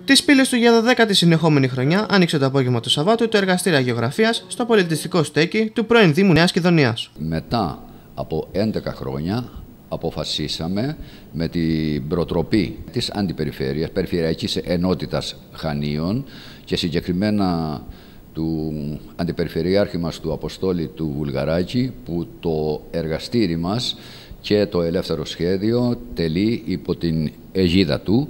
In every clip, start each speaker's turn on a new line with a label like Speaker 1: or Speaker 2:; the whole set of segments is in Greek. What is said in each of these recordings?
Speaker 1: Τις πύλες του για 12η συνεχόμενη χρονιά άνοιξε το απόγευμα του Σαββάτου το εργαστήριο Αγιογραφίας στο πολιτιστικό στέκι του πρώην Δήμου Νέας Κιδωνίας.
Speaker 2: Μετά από 11 χρόνια αποφασίσαμε με την προτροπή της Αντιπεριφέρειας, Περιφερειακής Ενότητας Χανίων και συγκεκριμένα του Αντιπεριφερειάρχη μας του Αποστόλη του Βουλγαράκη, που το εργαστήρι μας και το ελεύθερο σχέδιο τελεί υπό την αιγίδα του.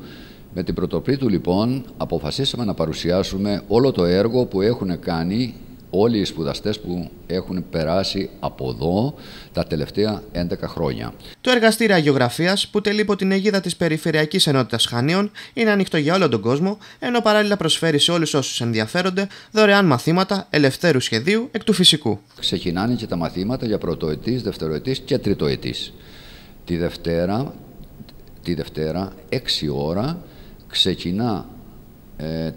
Speaker 2: Με την προτροπή του λοιπόν αποφασίσαμε να παρουσιάσουμε όλο το έργο που έχουν κάνει όλοι οι σπουδαστές που έχουν περάσει από εδώ τα τελευταία 11 χρόνια.
Speaker 1: Το εργαστήριο Αγιογραφίας, που τελεί υπό την αιγίδα της Περιφερειακής Ενότητας Χανίων, είναι ανοιχτό για όλο τον κόσμο, ενώ παράλληλα προσφέρει σε όλους όσους ενδιαφέρονται δωρεάν μαθήματα ελευθέρου σχεδίου εκ του φυσικού.
Speaker 2: Ξεκινάνε και τα μαθήματα για πρωτοετής, δευτεροετής και τριτοετής. Τη Δευτέρα 6 ώρα ξεκινά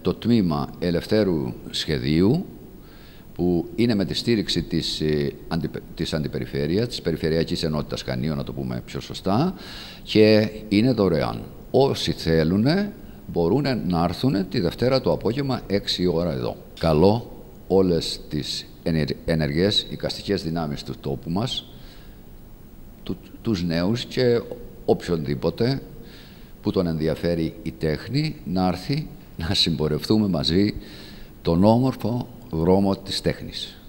Speaker 2: το τμήμα ελευθέρου σχεδίου, που είναι με τη στήριξη της Αντιπεριφέρειας, της Περιφερειακής Ενότητας Χανίων, να το πούμε πιο σωστά, και είναι δωρεάν. Όσοι θέλουν μπορούν να έρθουν τη Δευτέρα το απόγευμα 6 ώρα εδώ. Καλώ όλες τις ενεργές εικαστικές δυνάμεις του τόπου μας, τους νέους και οποιονδήποτε που τον ενδιαφέρει η τέχνη, να έρθει να συμπορευτούμε μαζί τον όμορφο δρόμο της τέχνης.